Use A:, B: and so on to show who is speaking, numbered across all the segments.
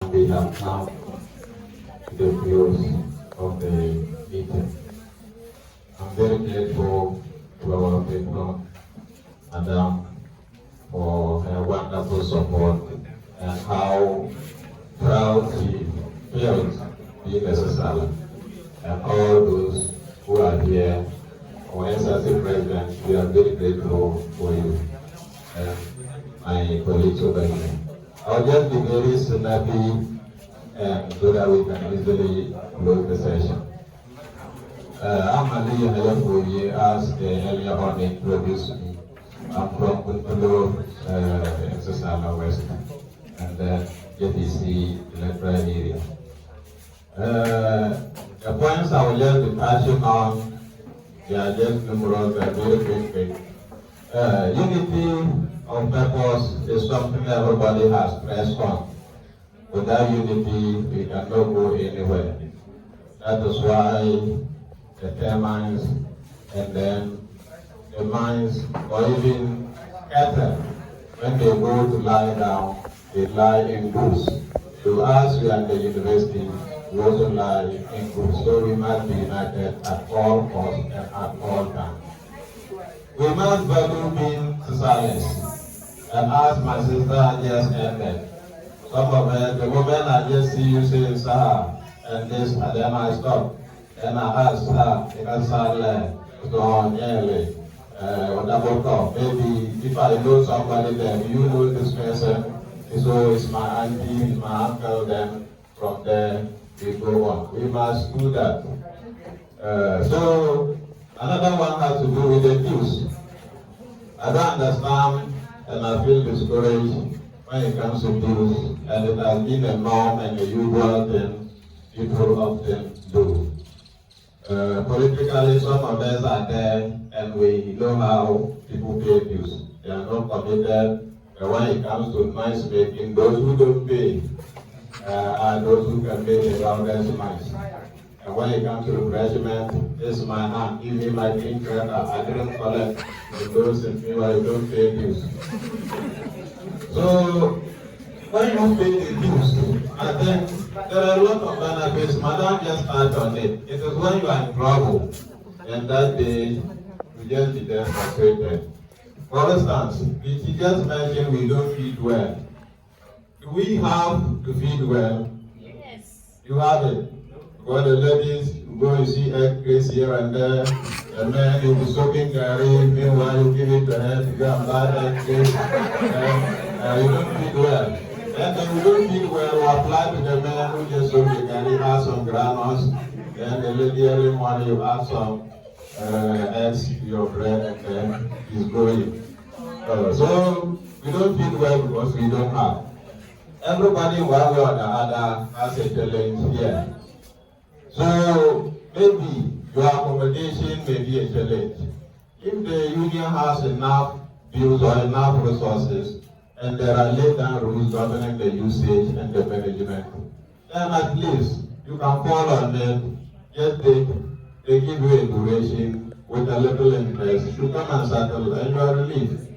A: and we have come to the close of the meeting. I'm very grateful to our patron, Madam, for her wonderful support and how proud she feels being a Sasala. And all those who are here, our SRC President, we are very grateful for you and my colleagues over here. I'll just be very snappy and so that we can easily close the session. I'm Ali Yahaya Fuowuie, as earlier on introduced me. I'm from Kuntulu, Sasala West, and JTC electoral area. The points I will just be touching on, they are just numerous, they are very quick. Unity of purpose is something everybody has pressed on. Without unity, we cannot go anywhere. That is why the termites and then the mines, or even cattle, when they go to lie down, they lie in groups. To us, we are in the university, we also lie in groups. So we must be united at all costs and at all times. We must value being socialists. And as my sister just ended, some of the moment I just see you say, sir, and this, and then I stop. And I ask her, maybe if I know somebody there, you know this person, so it's my auntie, my uncle, then from there we go on. We must do that. So another one has to do with the dues. I don't understand and I feel discouraged when it comes to dues, and it has been a norm and a usual thing people often do. Politically, some of us are there and we know how people pay dues. They are not committed. When it comes to noise making, those who don't pay are those who can make the loudest noise. And when it comes to refreshment, this is my hand. Give me my drink credit. I didn't collect. And those in me, I don't pay dues. So, when you pay the dues, I think there are a lot of benefits. Madam just touched on it. It is when you are in trouble, and that day, you just be there frustrated. For instance, she just mentioned we don't feed well. Do we have to feed well?
B: Yes.
A: You have it. For the ladies, you go and see egg craze here and there. The men, you be soaking curry, meanwhile you give it to her to go and buy egg craze. You don't feed well. And then we don't feed well, we apply to the men who just soak the curry, add some granules. Then the lady every morning you add some eggs to your bread and then it's going. So we don't feed well because we don't have. Everybody one way or the other has a challenge here. So maybe your accommodation may be a challenge. If the union has enough bills or enough resources, and there are laid down rules governing the usage and the management, then at least you can call on them, just they give you a duration with a little interest to come and settle and you are relieved.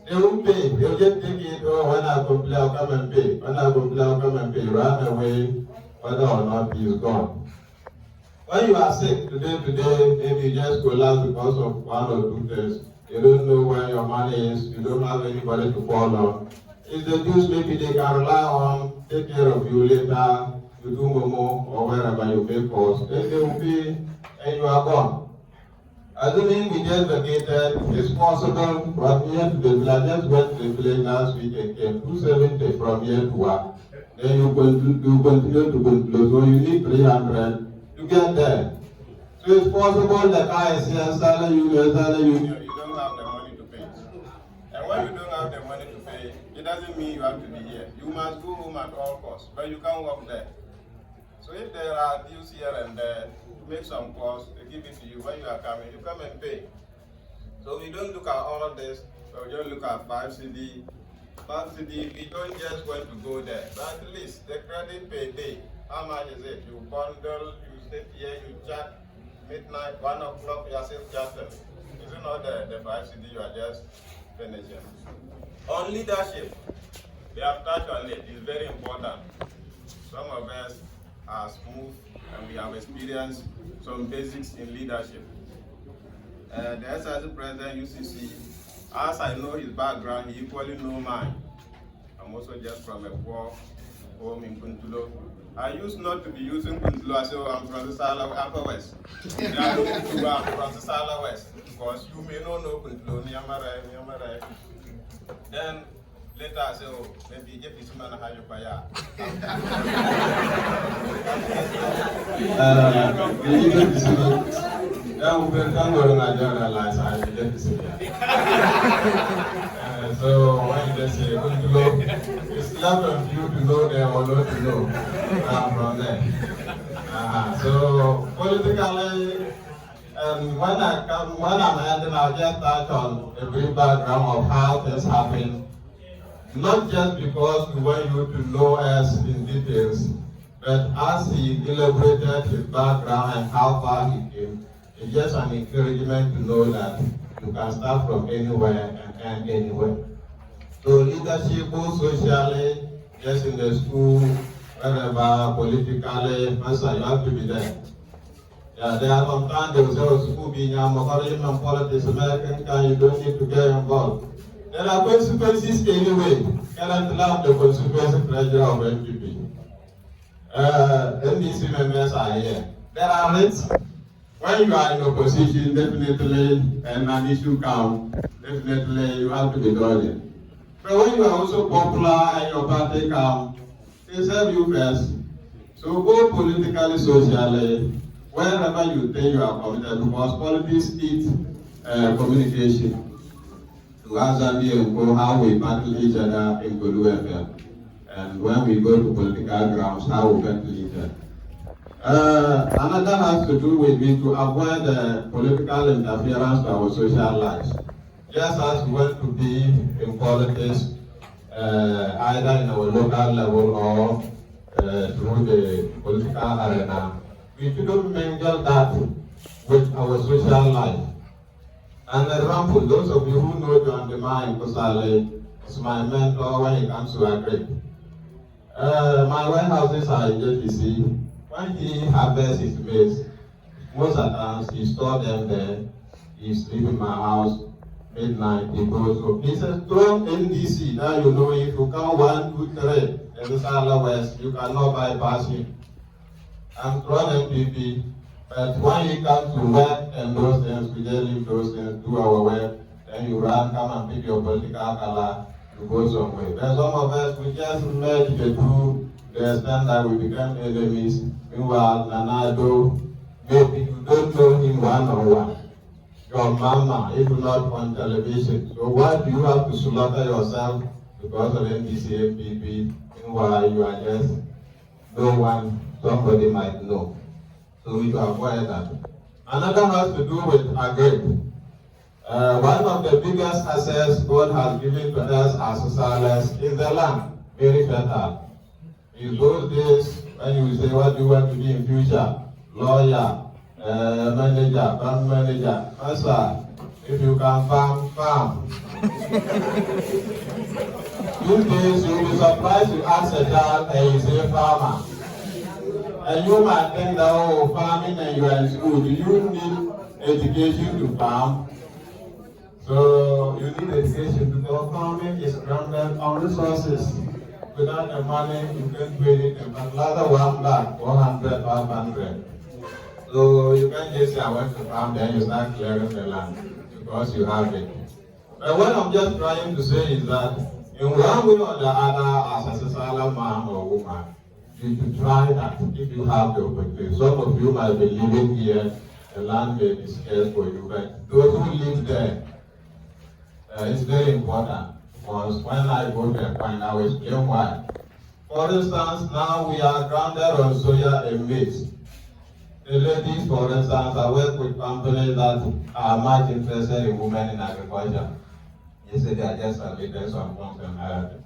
A: They won't pay, they'll just take it, oh, when I complain, I'll come and pay. When I complain, I'll come and pay. Run away, whether or not he's gone. When you are sick today, maybe you just collapse because of one or two things. You don't know where your money is, you don't have anybody to call on. It's the dues maybe they can rely on, take care of you later, you do momo or wherever you pay calls, then they will pay and you are gone. Assuming we just vacated, it's possible from here to the village. I just went to the village last week and came 270 from here to work. Then you continue to go, so you need 300 to get there. So it's possible the car is here, salary union, you don't have the money to pay. And when you don't have the money to pay, it doesn't mean you have to be here. You must go home at all costs, but you can't work there. So if there are deals here and there, to make some calls, they give it to you. When you are coming, you come and pay. So we don't look at all this, so we just look at 5 CD. 5 CD, we don't just want to go there. But at least the credit pay day, how much is it? You bundle, you sit here, you chat, midnight, 1 o'clock, you are still chatting. Is it not the 5 CD you are just finishing? On leadership, they have touched on it, it's very important.
B: of us are smooth and we have experienced some basics in leadership. The SIC President UCC, as I know his background, he equally know mine. I'm also just from a poor home in Kuntulo. I used not to be using Kuntulo. I say, oh, I'm from the Upper West. They are looking to I'm from the Sala West because you may not know Kuntulo, Nyamarai. Then later I say, oh, maybe get this man a higher fire.
A: So when they say Kuntulo, it's left of you to know them or not to know from them. So politically, when I'm ending, I'll just touch on a brief background of how things happen. Not just because we want you to know us in details, but as he elaborated his background and how far he came, it's just an encouragement to know that you can start from anywhere and end anywhere. So leadership, both socially, just in the school, wherever, politically, you have to be there. Yeah, there are some times they will say, oh, school being and politics, American kind, you don't need to get involved. There are consequences anyway. Currently, the consequences pressure of NPP. NDC members are here. There are risks. When you are in opposition, definitely, and an issue comes, definitely you have to be doing. But when you are also popular and your party comes, they serve you first. So go politically, socially, wherever you think you are committed, because politics needs communication. To answer me and go how we battle each other in Golu FM. And when we go to political grounds, how we battle each other. Another has to do with me to avoid political interference to our social lives. Just as we want to be in politics, either in our local level or through the political arena, we shouldn't mingle that with our social life. An example, those of you who know John Demai Kosale is my mentor when it comes to agri. My warehouses are in JTC. When he harvests his maize, most of the times he stores them there. He sleeps in my house, midnight, he goes home. He says, throw NDC. Now you know if you count 1, 2, 3 in the South West, you cannot bypass him. I'm throwing MPP. But when you come to work and those things, we just leave those things, do our work, then you run, come and pick your political color, you go somewhere. Then some of us, we just merge the two, the extent that we become enemies. Meanwhile, Nanado, maybe you don't know him one-on-one. Your mama, if not on television. So why do you have to slaughter yourself because of NDC, MPP? Meanwhile, you are just no one, somebody might know. So we avoid that. Another has to do with agri. One of the biggest assets God has given to us as societies is the land, very fertile. In those days, when you say what do you want to be in future, lawyer, manager, bank manager, answer, if you can farm. These days, you'll be surprised to ask a child and you say farmer. And you might think that, oh, farming and you are in school, do you need education to farm? So you need education because farming is grounded on resources. Without the money, you can't do anything. But rather 1 lakh, 400, 500. So you can't just say, I want to farm, then you start clearing the land because you have it. But what I'm just trying to say is that in one way or the other, as a societal man or woman, you should try that if you have the opportunity. Some of you might be living here, the land may be scarce for you, but those who live there, it's very important. Because when I go to a point, I will explain why. For instance, now we are grounded on soya and maize. The ladies, for instance, I work with companies that are much interested in women in agriculture. You say they are just leaders on content.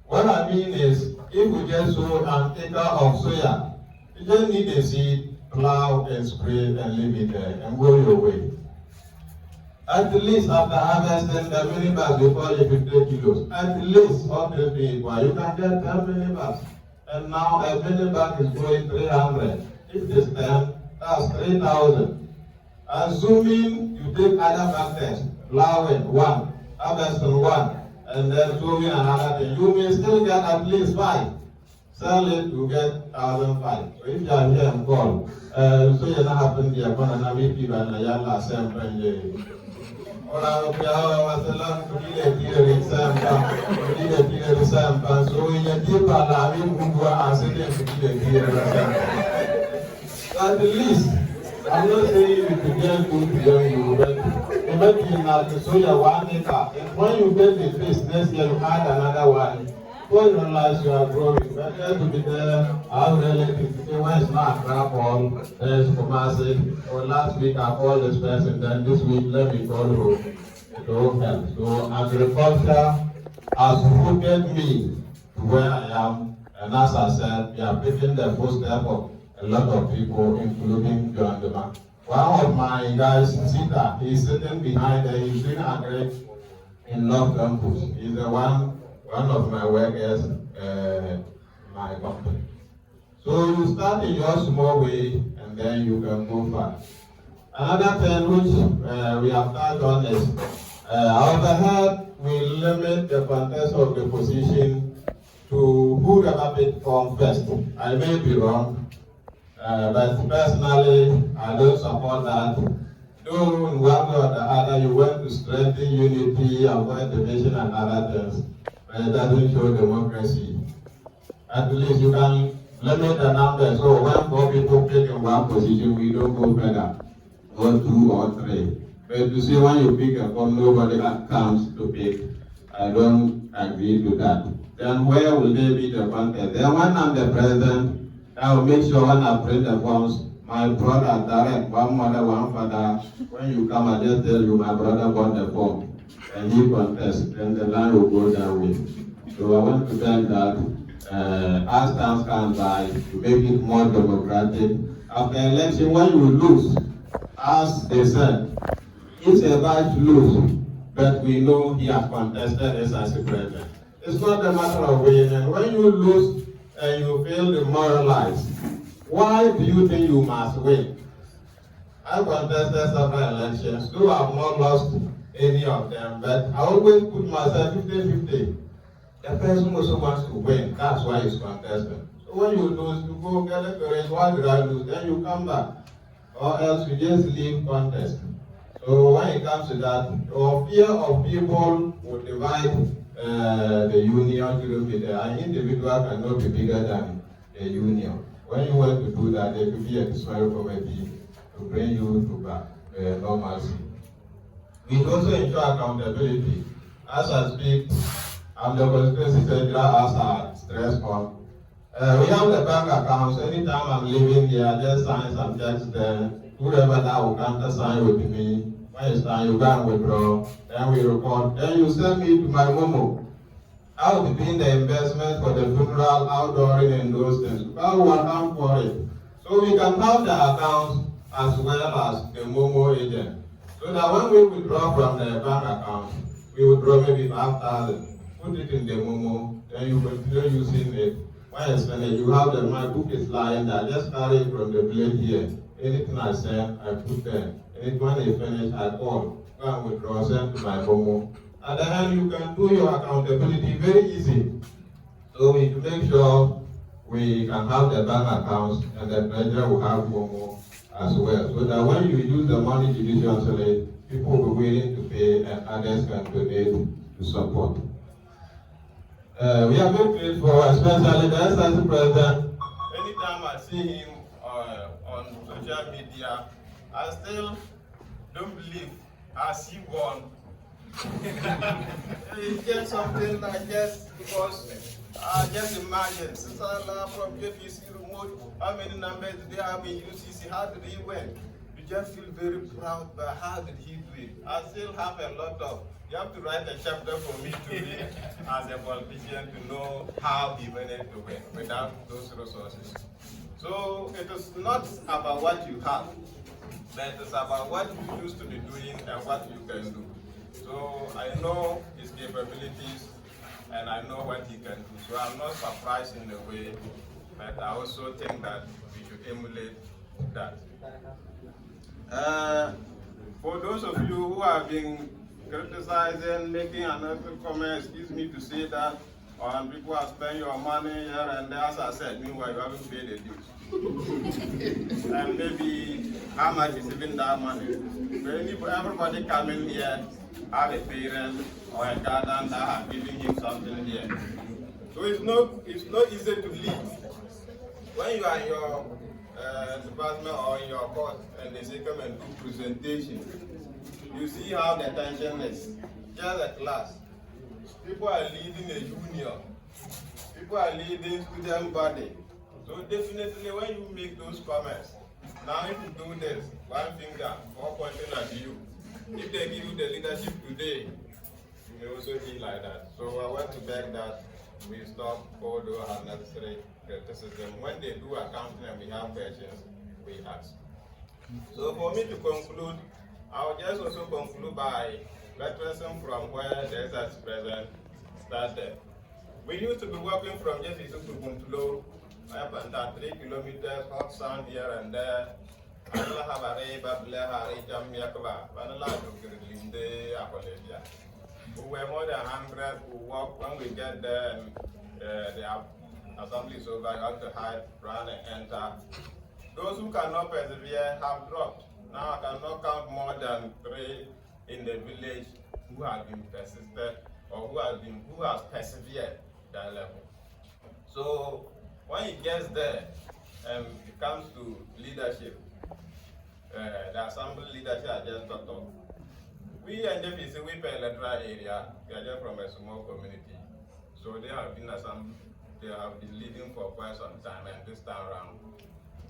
A: What I mean is, if we just sow an acre of soya, you just need a seed, plow and spray and leave it there and go your way. At least after harvesting the millibars, we call it 50 kilos. At least all things being equal, you can get 10 millibars. And now a million bank is going 300. If this 10, that's 3,000. Assuming you take other factors, plowing 1, harvesting 1, and then sowing another thing, you may still get at least 5. Sell it, you get 1,005. So if you are here and call, so you're not having the economy people and the young last same friend. Or I will be out as a land to be a dear exam, so in a deeper life, who are sitting to be a dear exam. At least, I'm not saying you could get good beyond you, but imagine that you sow your 1 acre, and when you get the fish, next year you add another one. Before you realize you are growing, better to be there, our relatives, when it's not crap all, there's commercial, or last week I called this person, then this week let me call you. It will help. So agriculture has rooted me to where I am, and as I said, we are picking the footstep of a lot of people, including John Dema. One of my guys, Sita, he's sitting behind there, he's doing agri in North Campus. He's the one of my workers, my company. So you start in your small way, and then you can go far. Another thing which we have touched on is, overhead, we limit the contest of the position to whoever bid form first. I may be wrong, but personally, I don't support that. Though in one way or the other, you want to strengthen unity, avoid division and other things, but it doesn't show democracy. At least you can limit the number, so when 4 people pick in one position, we don't go further, or 2 or 3. But you see, when you pick a form, nobody comes to pick. I don't agree to that. Then where will they be the contest? Then when I'm the president, I will make sure when I print the forms, my brother direct, one mother, one father, when you come, I just tell you my brother bought the form, and he contests, then the line will go that way. So I want to tell that as times come by, to make it more democratic. After election, when you lose, as they said, it's about to lose, but we know he has contested as president. It's not a matter of winning. When you lose and you feel demoralized, why do you think you must win? I contested several elections, though I have not lost any of them, but I always put myself 50-50. The person also wants to win, that's why he's contesting. So when you lose, you go get the courage, why did I lose? Then you come back, or else you just leave contest. So when it comes to that, your fear of people will divide the union to be there. An individual cannot be bigger than the union. When you want to do that, there could be a small committee to bring you to normalcy. We also ensure accountability. As I speak, I'm the constituency secretary as I stress on. We have the bank accounts. Anytime I'm leaving here, I just sign some checks there. Whoever that will countersign with me. When it's time, you go and withdraw. Then we record. Then you send me to my Momo. I will be doing the investment for the funeral, outdooring, and those things. I will account for it. So we can have the accounts as well as the Momo agent. So that when we withdraw from the bank account, we withdraw maybe 5,000. Put it in the Momo, then you continue using it. When it's finished, you have my book is lying there. Just carry it from the plate here. Anything I send, I put there. And when it's finished, I call. Go and withdraw, send to my Momo. At the end, you can do your accountability very easy. So we make sure we can have the bank accounts and the treasurer will have Momo as well. So that when you use the money judiciously, people will be willing to pay and others can donate to support. We are very grateful, especially the SIC president. Anytime I see him on social media, I still don't believe as he won. It's just something like just because I just imagine since I love from JPC remote, how many numbers did they have in UCC? How did he win? You just feel very proud, but how did he do it? I still have a lot of. You have to write a chapter for me to read as a politician to know how he managed to win without those resources. So it is not about what you have, but it is about what you used to be doing and what you can do. So I know his capabilities,
B: and I know what he can do. So I'm not surprised in a way, but I also think that we should emulate that. For those of you who have been criticizing, making another comment, excuse me to say that, people have spent your money here and there, as I said, meanwhile you haven't paid the dues. And maybe how much is even that money? Everybody coming here have a parent or a guardian that have given him something here. So it's not easy to leave. When you are in your department or in your court and they say come and do presentation, you see how the tension is. Just a class. People are leading a union. People are leading student body. So definitely when you make those comments, now if you do this, one finger, all pointing at you. If they give you the leadership today, you may also be like that. So I want to beg that we stop all those unnecessary criticism. When they do accounting and we have questions, we ask. So for me to conclude, I will just also conclude by referencing from where the SRC president started. We used to be walking from Jefferson to Guntulo, up and down 3 kilometers, hot sun here and there. We were more than 100 who walk. When we get there and the assembly is over, you have to hide, run and enter. Those who cannot persevere have dropped. Now I cannot count more than 3 in the village who have been persistent or who has persevered that level. So when it gets there, it comes to leadership. The assembly leadership I just talked of. We in JPC, we pay electoral area. We are just from a small community, so they have been leading for quite some time. And this time around,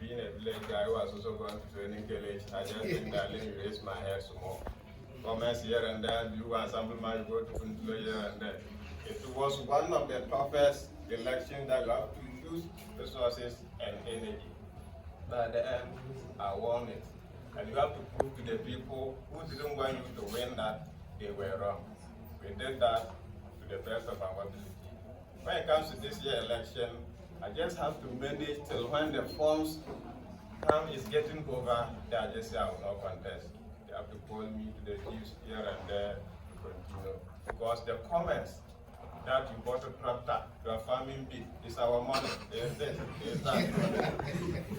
B: being a village guy who has also gone to training college, I just think that let me raise my head some more. Comments here and there, do assemblyman, go to Kuntulo here and there. It was one of the toughest elections that you have to use resources and energy. But at the end, I won it. And you have to prove to the people who didn't want you to win that they were wrong. We did that to the best of our ability. When it comes to this year's election, I just have to manage till when the forms time is getting over, I just say I will not contest. They have to call me to the chiefs here and there to continue. Because the comments that you bought a tractor, you are farming big, it's our money, there's this, there's that.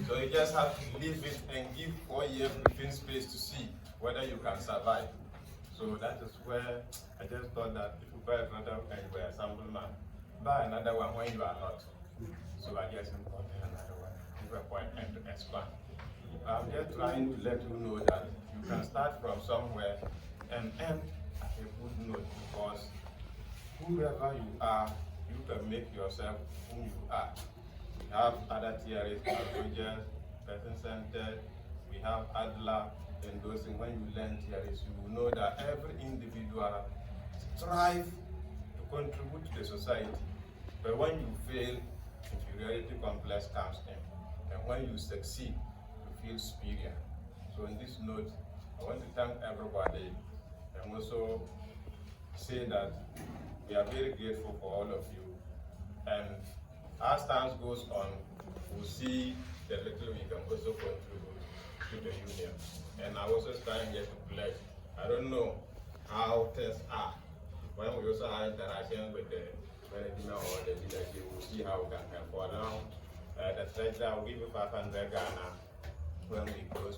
B: So you just have to leave it and give 4 years within space to see whether you can survive. So that is where I just thought that if you buy a tractor and you are a assemblyman, buy another one when you are not. So I guess importing another one, give a point and to expand. I'm just trying to let you know that you can start from somewhere and end at a good note, because whoever you are, you can make yourself who you are. We have other theories, languages, person-centered, we have Adler, and those things. When you learn theories, you will know that every individual strives to contribute to the society. But when you fail, inferiority complex comes in. And when you succeed, you feel superior. So on this note, I want to thank everybody and also say that we are very grateful for all of you. And as time goes on, we'll see the little we can also contribute to the union. And I also try and get to pledge. I don't know how things are. When we also have interaction with the management or the leadership, we'll see how we can help. For now, the treasurer will give you 500 Ghana when we close.